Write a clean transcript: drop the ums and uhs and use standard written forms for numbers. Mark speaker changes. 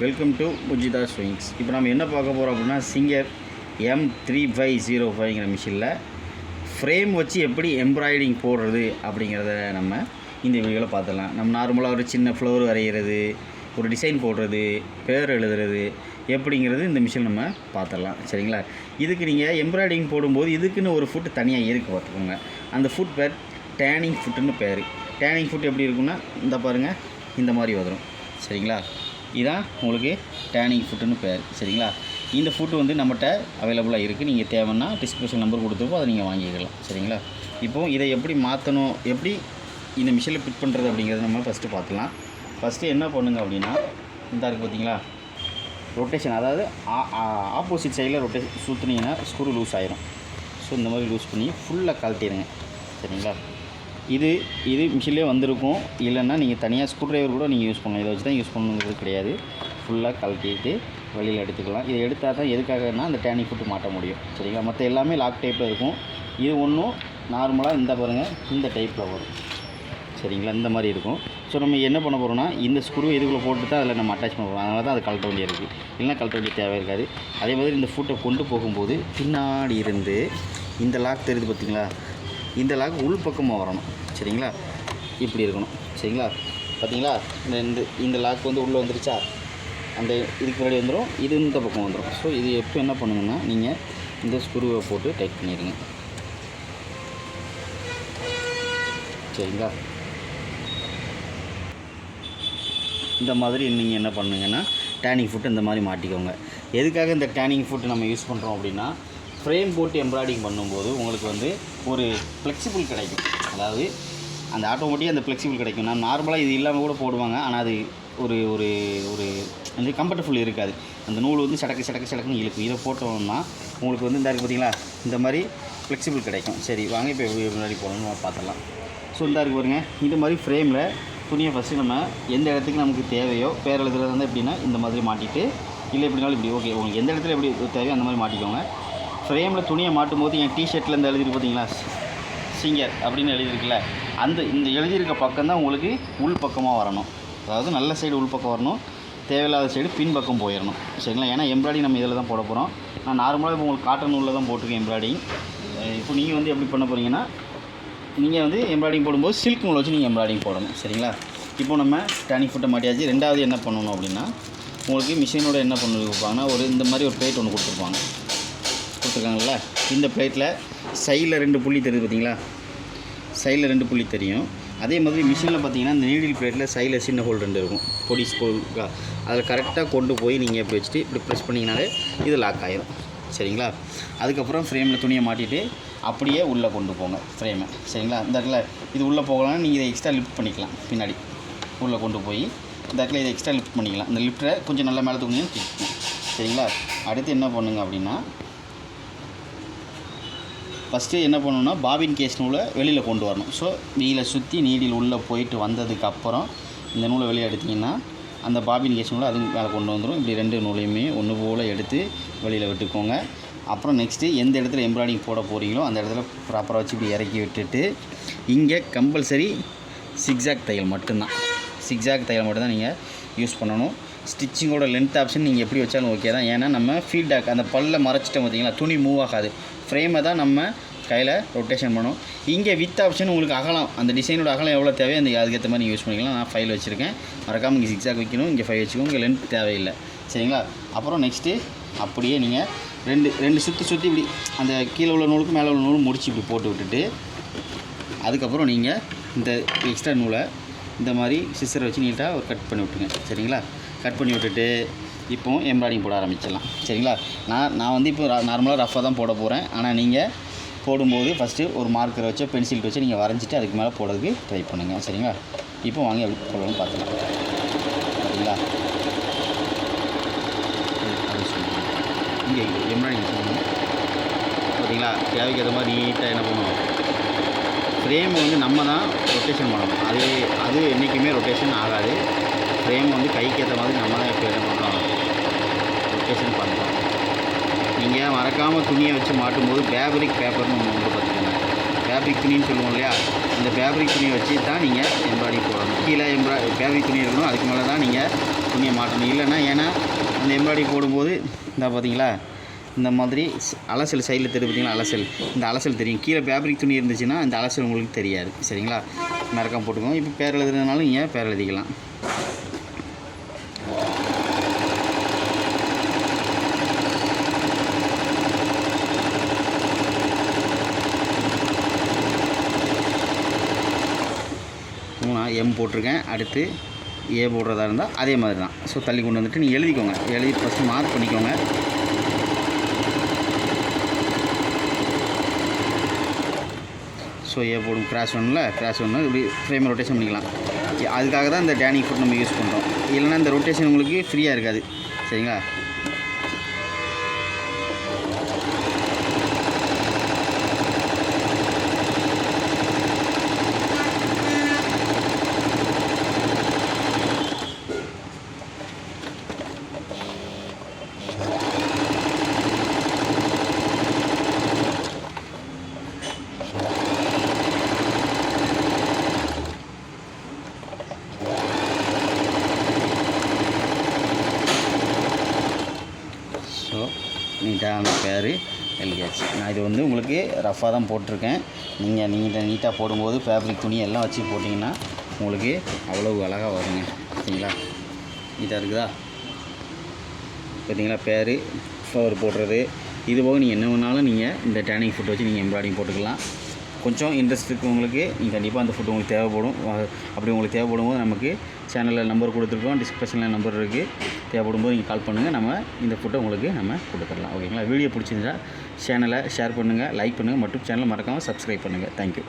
Speaker 1: Welcome to முஜிதா swings. இப்போ நம்ம என்ன பார்க்க போகிறோம் அப்படின்னா சிங்கர் M3505ங்கிற மிஷினில் ஃப்ரேம் வச்சு எப்படி எம்ப்ராய்டிங் போடுறது அப்படிங்கிறத நம்ம இந்த வீடியோவில் பார்த்துடலாம். நம்ம நார்மலாக ஒரு சின்ன ஃப்ளவர் வரைகிறது, ஒரு டிசைன் போடுறது, பேர் எழுதுறது எப்படிங்கிறது இந்த மிஷின் நம்ம பார்த்துடலாம். சரிங்களா? இதுக்கு நீங்கள் எம்ப்ராய்டிங் போடும்போது இதுக்குன்னு ஒரு ஃபுட் தனியாக இருக்குது பார்த்துக்கோங்க. அந்த ஃபுட் பேர் டேனிங் ஃபுட்டுன்னு பேர். டேனிங் ஃபுட் எப்படி இருக்குன்னா இந்த பாருங்கள், இந்த மாதிரி வந்துடும். சரிங்களா? இதான் உங்களுக்கு டேனிங் ஃபுட்டுன்னு பேர். சரிங்களா? இந்த ஃபுட்டு வந்து நம்மகிட்ட அவைலபிளாக இருக்குது. நீங்கள் தேவைன்னா டிஸ்கிரிப்ஷன் நம்பர் கொடுத்துருப்போம், அதை நீங்கள் வாங்கிக்கலாம். சரிங்களா? இப்போது இதை எப்படி மாற்றணும், எப்படி இந்த மிஷினில் ஃபிட் பண்ணுறது அப்படிங்கிறத நம்ம ஃபஸ்ட்டு பார்த்துலாம். ஃபஸ்ட்டு என்ன பண்ணுங்க அப்படின்னா, இந்த இருக்குது பார்த்தீங்களா, ரொட்டேஷன், அதாவது ஆப்போசிட் சைடில் ரொட்டேஷன் சுற்றுனீங்கன்னா ஸ்க்ரூ லூஸ் ஆயிரும். ஸோ இந்த மாதிரி லூஸ் பண்ணி ஃபுல்லாக கழட்டிடுங்க. சரிங்களா? இது மிஷின்லேயே வந்திருக்கும். இல்லைன்னா நீங்கள் தனியாக ஸ்க்ரூ ட்ரைவர் கூட நீங்கள் யூஸ் பண்ணலாம். இதை வச்சு தான் யூஸ் பண்ணணுங்கிறது கிடையாது. ஃபுல்லாக கழட்டிட்டு வெளியில் எடுத்துக்கலாம். இதை எடுத்தால் தான் எதுக்காகனா அந்த டேனிங் ஃபுட்டு மாட்ட முடியும். சரிங்களா? மற்ற எல்லாமே லாக் டைப்பில் இருக்கும். இது ஒன்றும் நார்மலாக இந்த பாருங்கள், இந்த டைப்பில் வரும். சரிங்களா? இந்த மாதிரி இருக்கும். ஸோ நம்ம என்ன பண்ண போகிறோம்னா, இந்த ஸ்க்ரூ இதுக்குள்ளே போட்டு தான் அதில் நம்ம அட்டாச் பண்ண போகிறோம். அதனால தான் அது கழட்ட வேண்டிய இருக்குது. இல்லைன்னா கழட்ட வேண்டிய தேவை இருக்காது. அதே மாதிரி இந்த ஃபுட்டை கொண்டு போகும்போது பின்னாடி இருந்து இந்த லாக் தெரியுது பார்த்தீங்களா, இந்த லாக் உள் பக்கமாக வரணும். சரிங்களா? இப்படி இருக்கணும். சரிங்களா? பார்த்தீங்களா, இந்த லாக் வந்து உள்ளே வந்துருச்சா, அந்த இதுக்கு முன்னாடி வந்துடும், இது இந்த பக்கம் வந்துடும். ஸோ இது எப்போ என்ன பண்ணுங்கன்னா, நீங்கள் இந்த ஸ்க்ரூவை போட்டு டைட் பண்ணிடுங்க. சரிங்களா? இந்த மாதிரி நீங்கள் என்ன பண்ணுங்கன்னா, டேனிங் ஃபுட்டு இந்த மாதிரி மாட்டிக்கோங்க. எதுக்காக இந்த டேனிங் ஃபுட்டு நம்ம யூஸ் பண்ணுறோம் அப்படின்னா, ஃப்ரேம் போட்டு எம்ப்ராய்டிங் பண்ணும்போது உங்களுக்கு வந்து ஒரு ஃப்ளெக்சிபிள் கிடைக்கும். அதாவது அந்த ஆட்டோமேட்டிக்காக அந்த ஃப்ளெக்சிபிள் கிடைக்கும். நான் நார்மலாக இது இல்லாமல் கூட போடுவாங்க. ஆனால் அது ஒரு ஒரு ஒரு வந்து கம்ஃபர்டபுள் இருக்காது. அந்த நூல் வந்து சடக்குன்னு இழுக்கும். இதை போட்டோம்னா உங்களுக்கு வந்து இந்த இருக்குது பார்த்தீங்களா, இந்த மாதிரி ஃப்ளெக்சிபிள் கிடைக்கும். சரி வாங்க, இப்போ முன்னாடி போகணும்னு பார்த்துடலாம். ஸோ இந்த இருக்குது பாருங்க, இந்த மாதிரி ஃப்ரேமில் துணியை ஃபஸ்ட்டு நம்ம எந்த இடத்துக்கு நமக்கு தேவையோ, பேர் எழுதுறது வந்து எப்படின்னா இந்த மாதிரி மாட்டிட்டு, இல்லை எப்படினாலும் இப்படி ஓகே, உங்களுக்கு எந்த இடத்துல எப்படி தேவையோ அந்த மாதிரி மாட்டிக்கோங்க. ஃப்ரேமில் துணியை மாட்டும் போது என் டிஷர்ட்டில் இந்த எழுதிருக்கு பார்த்தீங்களா, சிங்கர் அப்படின்னு எழுதியிருக்குல்ல, இந்த எழுதியிருக்க பக்கம் தான் உங்களுக்கு உள் பக்கமாக வரணும். அதாவது நல்ல சைடு உள் பக்கம் வரணும், தேவையில்லாத சைடு பின் பக்கம் போயிடணும். சரிங்களா? ஏன்னா எம்ப்ராய்டிங் நம்ம இதில் தான் போட போகிறோம். நான் நார்மலாக இப்போ உங்களுக்கு காட்டன் நூலில் தான் போட்டிருக்கேன் எம்ப்ராய்டிங். இப்போ நீங்கள் வந்து எப்படி பண்ண போகிறீங்கன்னா, நீங்கள் வந்து எம்ப்ராய்டிங் போடும்போது சில்க் நூல் வச்சு நீங்கள் எம்ப்ராய்டிங் போடணும். சரிங்களா? இப்போ நம்ம டேனிங் ஃபுட்டை மாட்டியாச்சு. ரெண்டாவது என்ன பண்ணணும் அப்படின்னா, உங்களுக்கு மிஷினோட என்ன பண்ணி கொடுப்பாங்கன்னா, இந்த மாதிரி ஒரு பிளேட் ஒன்று கொடுத்துருக்காங்கல்ல, இந்த பிளேட்டில் சைடில் 2 புள்ளி தெரியுது பார்த்தீங்களா, சைடில் 2 புள்ளி தெரியும். அதே மாதிரி மிஷினில் பார்த்தீங்கன்னா, இந்த நீடில் பிளேட்டில் சைடில் சின்ன ஹோல் 2 இருக்கும், பொடி ஸ்கோல்கா. அதில் கரெக்டாக கொண்டு போய் நீங்கள் இப்படி வச்சுட்டு இப்படி ப்ரெஸ் பண்ணிங்கனாலே இது லாக் ஆகிடும். சரிங்களா? அதுக்கப்புறம் ஃப்ரேமில் துணியை மாட்டிட்டு அப்படியே உள்ளே கொண்டு போங்க ஃப்ரேமை. சரிங்களா? இந்த இடத்துல இது உள்ளே போகலாம்னா நீங்கள் இதை எக்ஸ்ட்ரா லிஃப்ட் பண்ணிக்கலாம். பின்னாடி உள்ளே கொண்டு போய் இந்த இடத்துல இதை எக்ஸ்ட்ரா லிஃப்ட் பண்ணிக்கலாம். இந்த லிஃப்ட்டை கொஞ்சம் நல்ல மேலே தூங்கினு தூக்கிக்கணும். சரிங்களா? அடுத்து என்ன பண்ணுங்க அப்படின்னா, ஃபஸ்ட்டு என்ன பண்ணணுன்னா, பாபின் கேஸ் நூலை வெளியில் கொண்டு வரணும். ஸோ நீடில் சுற்றி நீடில் உள்ளே போயிட்டு வந்ததுக்கப்புறம் இந்த நூலை வெளியே எடுத்திங்கன்னா அந்த பாபின் கேஸ் நூலை அதுவும் மேலே கொண்டு வந்துடும். இப்படி 2 நூலையுமே ஒன்று போல் எடுத்து வெளியில் விட்டுக்கோங்க. அப்புறம் நெக்ஸ்ட்டு எந்த இடத்துல எம்ப்ராய்டிங் போட போகிறீங்களோ அந்த இடத்துல ப்ராப்பராக வச்சு இப்படி இறக்கி விட்டுட்டு, இங்கே கம்பல்சரி சிக்ஸாக் தையல் மட்டும்தான். சிக்ஸாக் தையல் மட்டும் தான் நீங்கள் யூஸ் பண்ணணும். ஸ்டிச்சிங்கோட லென்த் ஆப்ஷன் நீங்கள் எப்படி வச்சாலும் ஓகே தான். ஏன்னா நம்ம ஃபீட்பேக் அந்த பல்ல மறைச்சிட்டோம் பார்த்தீங்களா, துணி மூவ் ஆகாது. ஃப்ரேமை தான் நம்ம கையில் ரொட்டேஷன் பண்ணணும். இங்கே வித் ஆப்ஷன் உங்களுக்கு அகலம், அந்த டிசைனோட அகலம் எவ்வளோ தேவையோ அதுக்கேற்ற மாதிரி நீங்கள் யூஸ் பண்ணிக்கலாம். நான் 5 வச்சுருக்கேன். மறக்காமல் இங்கே சிக்ஸாக் வைக்கணும், இங்கே 5 வச்சுக்கோங்க. இங்கே லென்த் தேவையில்லை. சரிங்களா? அப்புறம் நெக்ஸ்ட்டு அப்படியே நீங்கள் ரெண்டு சுற்றி இப்படி அந்த கீழே உள்ள நூலுக்கு மேலே உள்ள நூல் முடிச்சு இப்படி போட்டு விட்டுட்டு, அதுக்கப்புறம் நீங்கள் இந்த எக்ஸ்ட்ரா நூலை இந்த மாதிரி சிசரை வச்சு நீட்டாக ஒரு கட் பண்ணி விட்டுருங்க. சரிங்களா? கட் பண்ணி விட்டுட்டு இப்போ எம்ப்ராய்டிங் போட ஆரம்பிச்சிடலாம். சரிங்களா? நான் வந்து இப்போ நார்மலாக ரஃபாக தான் போட போகிறேன். ஆனால் நீங்கள் போடும்போது ஃபஸ்ட்டு ஒரு மார்க்கரை வச்சு பென்சில் வச்சு நீங்கள் வரைஞ்சிட்டு அதுக்கு மேலே போடுறதுக்கு ட்ரை பண்ணுங்கள். சரிங்களா? இப்போ வாங்க எப்படி போடணும்னு பார்த்துக்கலாம். சரிங்களா? இங்கே எம்ப்ராய்டிங் பண்ணணும் பார்த்தீங்களா, தேவைக்கு ஏற்ற மாதிரி நீட்டாக என்ன பண்ணணும், ஃப்ரேம் வந்து நம்ம தான் ரொட்டேஷன் பண்ணணும். அது என்றைக்குமே ரொட்டேஷன் ஆகாது. ஃப்ரேம் வந்து கைக்கு ஏற்ற மாதிரி நம்ம தான் இப்போ என்ன பண்ணுறோம், ரொட்டேஷன் பண்ணுறோம். நீங்கள் மறக்காமல் துணியை வச்சு மாட்டும்போது ஃபேப்ரிக் பேப்பர்னு ஒன்று வந்து பார்த்துக்கோங்க. ஃபேப்ரிக் துணின்னு சொல்லுவோம் இல்லையா, அந்த ஃபேப்ரிக் துணியை வச்சு தான் நீங்கள் எம்ப்ராய்டிங் போடணும். கீழே ஃபேப்ரிக் துணி இருக்கணும், அதுக்கு மேலே தான் நீங்கள் துணியை மாட்டணும். இல்லைன்னா ஏன்னா அந்த எம்ப்ராய்டிங் போடும்போது இந்த பார்த்தீங்களா இந்த மாதிரி அலசல் சைடில் தெரியும் பார்த்தீங்களா, அலசல், இந்த அலசல் தெரியும். கீழே ஃபேப்ரிக் துணி இருந்துச்சுன்னா இந்த அலசல் உங்களுக்கு தெரியாது. சரிங்களா, மறக்காம போட்டுக்கோங்க. இப்போ பேர் எழுதுறதுனாலும் நீங்கள் பேர் எழுதிக்கலாம். எம் போட்டிருக்கேன். அடுத்து ஏ போடுறதா இருந்தால் அதே மாதிரி தான். ஸோ தள்ளி கொண்டு வந்துட்டு நீங்கள் எழுதிக்கோங்க. எழுதி ஃபஸ்ட்டு மார்க் பண்ணிக்கோங்க. ஸோ ஏ போடும் கிராஸ் ஒன்று இப்படி ஃப்ரேம் ரொட்டேஷன் பண்ணிக்கலாம். அதுக்காக தான் இந்த டேனிங் ஃபுட் நம்ம யூஸ் பண்ணுறோம். இல்லைன்னா இந்த ரொட்டேஷன் உங்களுக்கு ஃப்ரீயாக இருக்காது. சரிங்களா, ஸோ நீட்டாக அந்த பேர் எழுதியாச்சு. நான் இது வந்து உங்களுக்கு ரஃபாக தான் போட்டிருக்கேன். நீங்கள் நீட்டாக போடும்போது ஃபேப்ரிக் துணி எல்லாம் வச்சு போட்டிங்கன்னா உங்களுக்கு அவ்வளவு அழகாக வருங்க. பார்த்தீங்களா, நீட்டாக இருக்குதா? பார்த்தீங்களா, பேர் ஃப்ளவர் போடுறது, இது போக நீங்கள் என்ன வேணாலும் நீங்கள் இந்த டேனிங் ஃபுட் வச்சு நீங்கள் எம்ப்ராய்டிங் போட்டுக்கலாம். கொஞ்சம் இன்ட்ரெஸ்ட் இருக்குது உங்களுக்கு, நீங்கள் கண்டிப்பாக அந்த ஃபுட்டு உங்களுக்கு தேவைப்படும். அப்படி உங்களுக்கு தேவைப்படும் போது நமக்கு சேனலில் நம்பர் கொடுத்துருக்கோம், டிஸ்கிரிப்ஷனில் நம்பர் இருக்குது. தேவைப்படும் போது நீங்கள் கால் பண்ணுங்கள், நம்ம இந்த ஃபுட்டை உங்களுக்கு நம்ம கொடுத்துடலாம். ஓகேங்களா, வீடியோ பிடிச்சிருந்தா சேனலை ஷேர் பண்ணுங்கள், லைக் பண்ணுங்கள் மற்றும் சேனலை மறக்காமல் சப்ஸ்கிரைப் பண்ணுங்கள். தேங்க்யூ.